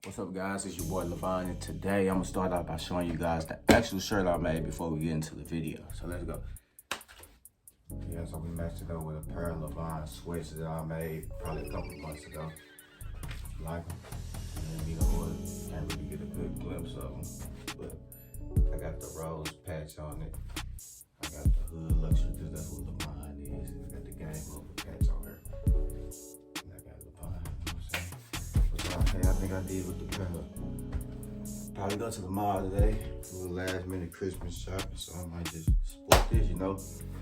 What's up, guys? It's your boy LAVAN, and today I'm gonna start out by showing you guys the actual shirt I made before we get into the video. So let's go. Yeah, so we matched it up with a pair of LAVAN sweats that I made probably a couple months ago. Like them. And then need an order. Can't really get a good glimpse of them, but I got the rose patch on it. I got the hood luxury because that's what LAVAN is. It's got the game over patch on her. And I got LAVAN, you know what I'm saying? Okay, I think I did with the pair. Probably go to the mall today, do a last minute Christmas shopping, so I might just sport this, you know.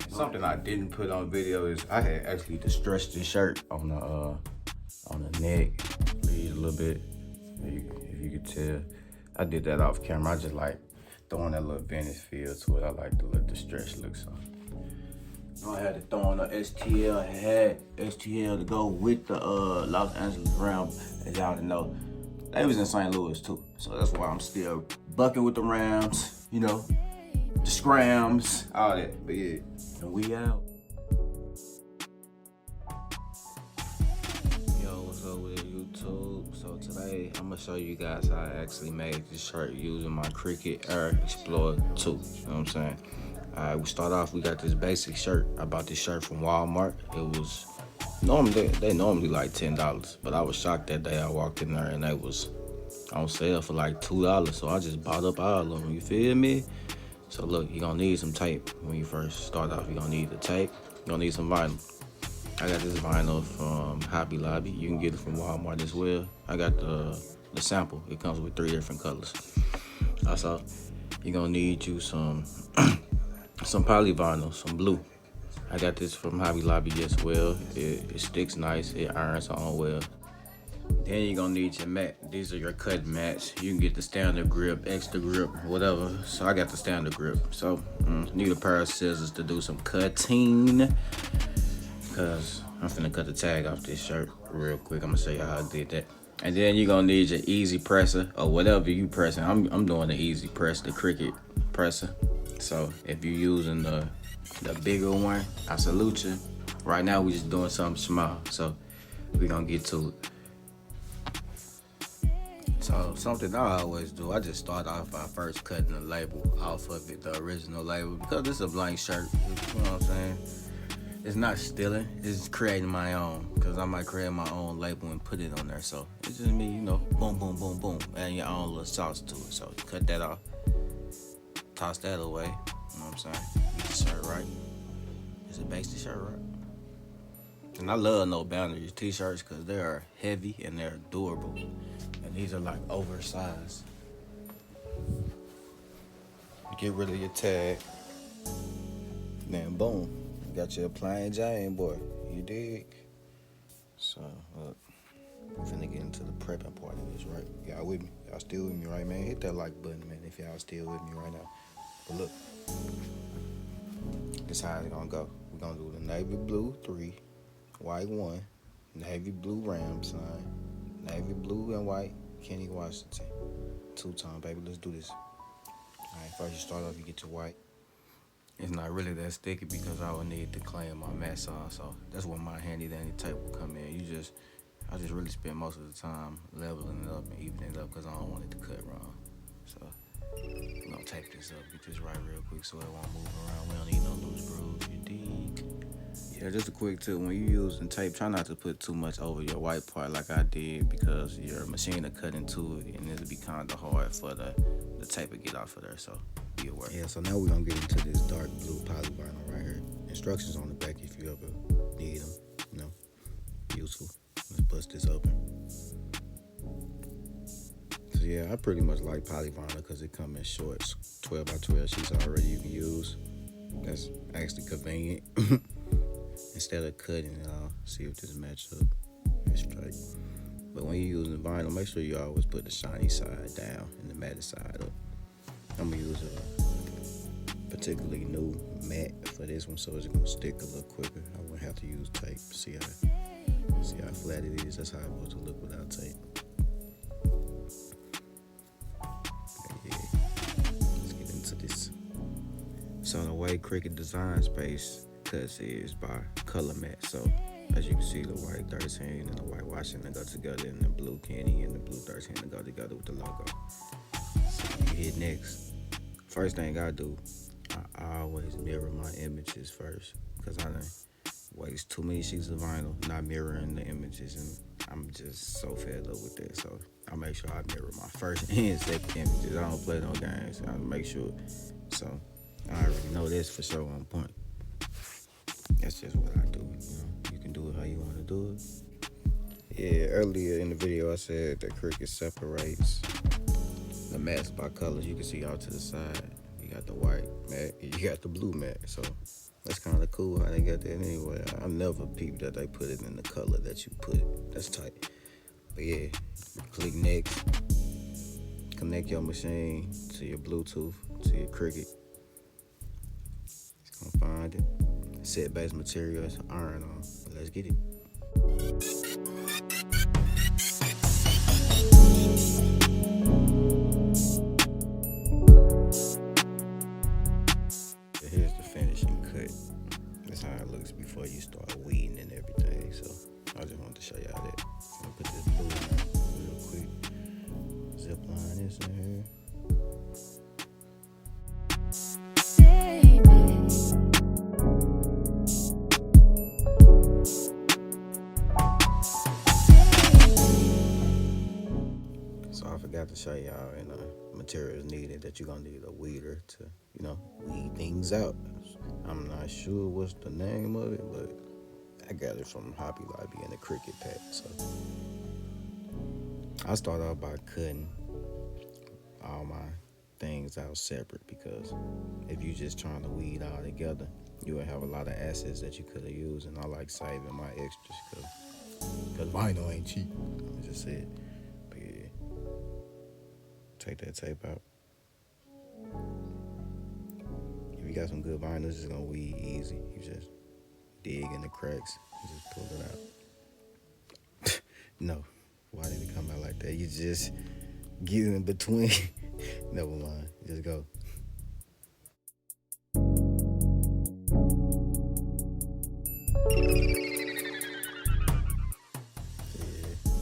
Something I didn't put on video is I had actually distressed this shirt on the neck, sleeves a little bit. If you could tell, I did that off camera. I just like throwing that little vintage feel to it. I like the little distressed look, so. I had to throw on the STL. I had STL to go with the Los Angeles Rams, as y'all know. They was in St. Louis too, so that's why I'm still bucking with the Rams, you know, the scrams, all that. But yeah, and we out. Yo, what's up with YouTube? So today I'm gonna show you guys how I actually made this shirt using my Cricut Air Explorer 2. You know what I'm saying? We start off, we got this basic shirt. I bought this shirt from Walmart. It was they normally like $10, but I was shocked that day I walked in there and they was on sale for like $2. So I just bought up all of them, you feel me? So look, you're gonna need some tape when you first start off. You're gonna need the tape, you're gonna need some vinyl. I got this vinyl from Hobby Lobby. You can get it from Walmart as well. I got the sample. It comes with 3 different colors. Also, you're gonna need you some some polyvinyl, some blue. I got this from Hobby Lobby as well. It sticks nice, it irons on well. Then you're gonna need your mat. These are your cutting mats. You can get the standard grip, extra grip, whatever. So I got the standard grip. So need a pair of scissors to do some cutting, cause I'm finna cut the tag off this shirt real quick. I'm gonna show you how I did that. And then you're gonna need your easy presser or whatever you pressing. I'm doing the easy press, the Cricut presser. So if you're using the bigger one, I salute you. Right now we just doing something small, so we gonna get to it. So something I always do, I just start off by first cutting the label off of it, the original label, because this is a blank shirt, you know what I'm saying? It's not stealing, it's creating my own, because I might create my own label and put it on there. So it's just me, you know, boom, boom, boom, boom, adding your own little sauce to it. So cut that off, toss that away, you know what I'm saying? Get the shirt right. It's a basic shirt, right? And I love no boundaries t-shirts because they are heavy and they're durable. And these are like oversized. Get rid of your tag. Then boom, you got your plain Jane, boy. You dig? So look, I'm finna get into the prepping part of this, right? Y'all with me? Y'all still with me, right, man? Hit that like button, man, if y'all still with me right now. But look, this how it's gonna go. We're gonna do the navy blue 3, white 1, navy blue ram sign, navy blue and white, Kenny Washington. 2-tone, baby, let's do this. Alright, first you start off, you get your white. It's not really that sticky because I would need to clean my mess on, so that's where my handy dandy tape will come in. I just really spend most of the time leveling it up and evening it up because I don't want it to cut wrong. So we're gonna tape this up, get this right real quick so it won't move around. We don't need no loose grooves, you dig? Yeah, just a quick tip, when you're using tape, try not to put too much over your white part like I did, because your machine will cut into it and it'll be kind of hard for the tape to get off of there, so be aware. Yeah, so now we're gonna get into this dark blue polyvinyl right here. Instructions on the back if you ever need them, you know, useful. Let's bust this open. So yeah, I pretty much like polyvinyl because it comes in shorts, 12 by 12 sheets already you can use. That's actually convenient. Instead of cutting it off, see if this match up. It's straight. But when you're using vinyl, make sure you always put the shiny side down and the matted side up. I'm gonna use a particularly new mat for this one, so it's gonna stick a little quicker. I won't have to use tape. See how flat it is. That's how it was to look without tape. Yeah, let's get into this. So the way Cricut Design Space cuts is by color match. So as you can see, the white 13 and the white Washington go together, and the blue Kenny and the blue 13 go together. together with the logo. So you hit next. First thing I do, I always mirror my images first, because I done waste too many sheets of vinyl not mirroring the images, and I'm just so fed up with that. So I make sure I mirror my first and second images. I don't play no games. I make sure. So I already know this for sure on point. That's just what I do. You can do it how you want to do it. Yeah, earlier in the video I said that Cricut separates the mats by colors. You can see out to the side. You got the white mat, you got the blue mat. So that's kind of cool how they got that anyway. I never peeped that they put it in the color that you put it. That's tight. But yeah, click next. Connect your machine to your Bluetooth, to your Cricut. It's gonna find it. Set base material is iron on. Let's get it. Here's the finishing cut. That's how it looks before you start weeding and everything. So I just wanted to show y'all that. I'm gonna put this blue in real quick. Zip line this in here. So I forgot to show y'all in materials needed that you're gonna need a weeder to, weed things out. I'm not sure what's the name of it, but I got it from Hobby Lobby in the Cricut pack. So I start off by cutting all my things out separate, because if you just trying to weed all together, you would have a lot of assets that you could have used, and I like saving my extras because vinyl ain't cheap. I just said. But yeah, take that tape out. If you got some good vinyl, it's just gonna weed easy. You just dig in the cracks and just pull it out. No, why did it come out like that? You just get in between. Never mind, just go.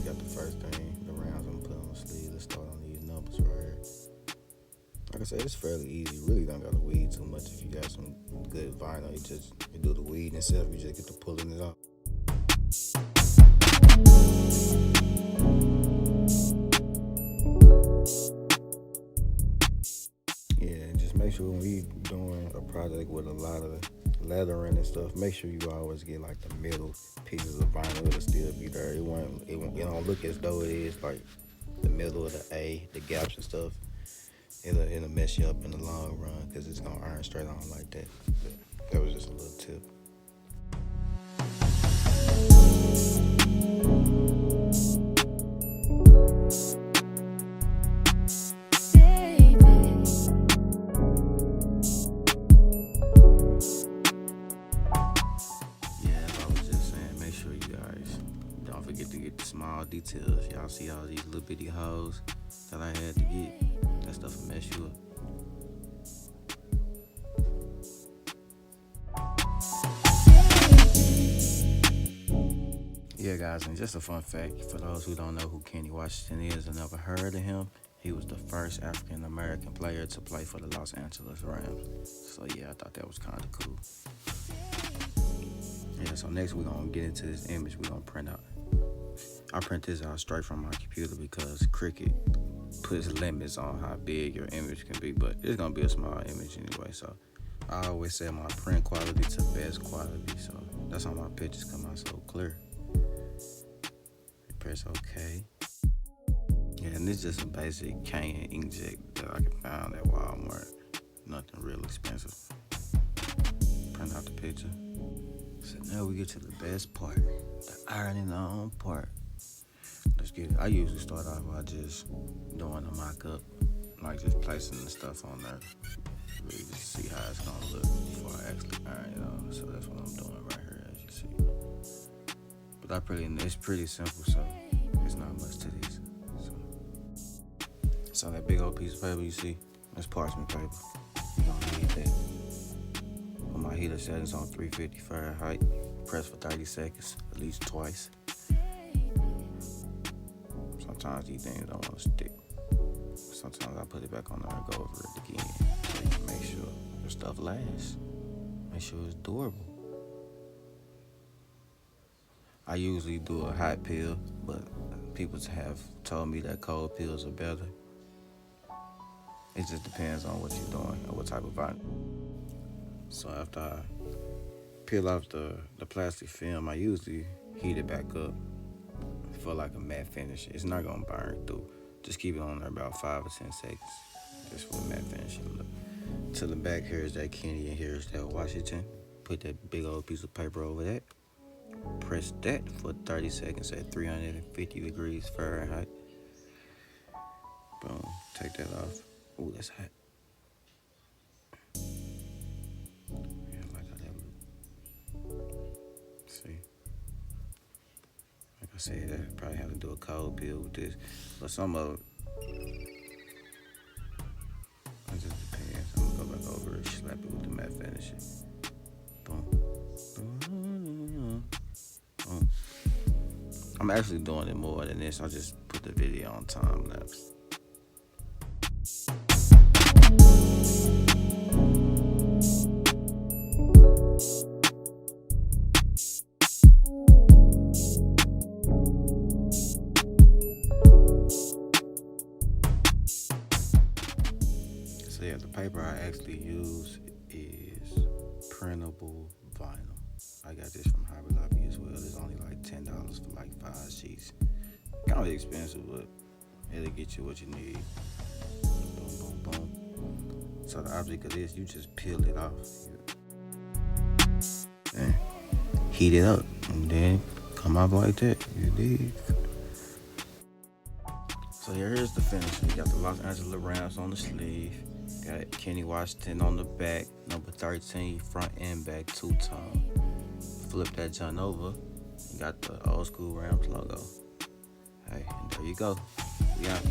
Got the first thing, the rounds I'm putting on the sleeve. Let's start on these numbers right here. Like I said, it's fairly easy. You really don't gotta weed too much if you got some good vinyl. You do the weeding itself, you just get to pulling it off. Yeah, and just make sure when we doing a project with a lot of lettering and stuff, make sure you always get like the middle pieces of vinyl. It'll still be there. It don't look as though it is like the middle of the A, the gaps and stuff. It'll mess you up in the long run, because it's gonna iron straight on like that. But that was just a little tip. Forget to get the small details. Y'all see all these little bitty holes that I had to get? That stuff will mess you up. Yeah, guys, and just a fun fact for those who don't know who Kenny Washington is and never heard of him, he was the first African American player to play for the Los Angeles Rams. So yeah, I thought that was kind of cool. Yeah, so next we're gonna get into this image we're gonna print out. I print this out straight from my computer because Cricut puts limits on how big your image can be, but it's gonna be a small image anyway. So I always set my print quality to best quality, so that's how my pictures come out so clear. Press OK. Yeah, and this is just a basic can inkjet that I can find at Walmart. Nothing real expensive. Print out the picture. So now we get to the best part, the ironing on part. Let's get it. I usually start off by just doing a mock-up, like just placing the stuff on there, really just see how it's gonna look before I actually iron it on. So that's what I'm doing right here, as you see. But it's pretty simple, so there's not much to this. So that big old piece of paper you see, that's parchment paper. You're gonna need that. Put my heater settings on 350 Fahrenheit. Press for 30 seconds, at least twice. Sometimes these things don't want to stick. put it back on there and go over it again. So you can make sure your stuff lasts. Make sure it's durable. I usually do a hot peel, but people have told me that cold peels are better. It just depends on what you're doing and what type of vinyl. So after I peel off the plastic film, I usually heat it back up for like a matte finish. It's not gonna burn through. Just keep it on there about 5 or 10 seconds. Just for a matte finish. Look. To the back, here's that Kenny and here's that Washington. Put that big old piece of paper over that. Press that for 30 seconds at 350 degrees Fahrenheit. Boom. Take that off. Ooh, that's hot. Yeah, I like how that look. See? Like I said, I probably have to do a cold peel with this. But some of it just depends. I'm gonna go back over it, slap it with the matte finish. Boom. Boom. I'm actually doing it more than this. I just put the video on time lapse. So yeah, the paper I actually use is printable vinyl. I got this from Hobby Lobby as well. It's only like $10 for like 5 sheets. Kind of expensive, but it'll get you what you need. Boom, boom, boom. So the object of this, you just peel it off. And heat it up, and then come off like that. You dig? So here's the finish. We got the Los Angeles Rams on the sleeve. Got Kenny Washington on the back. Number 13, front and back, two-tone. Flip that joint over. You got the old school Rams logo. Hey, and there you go. We out.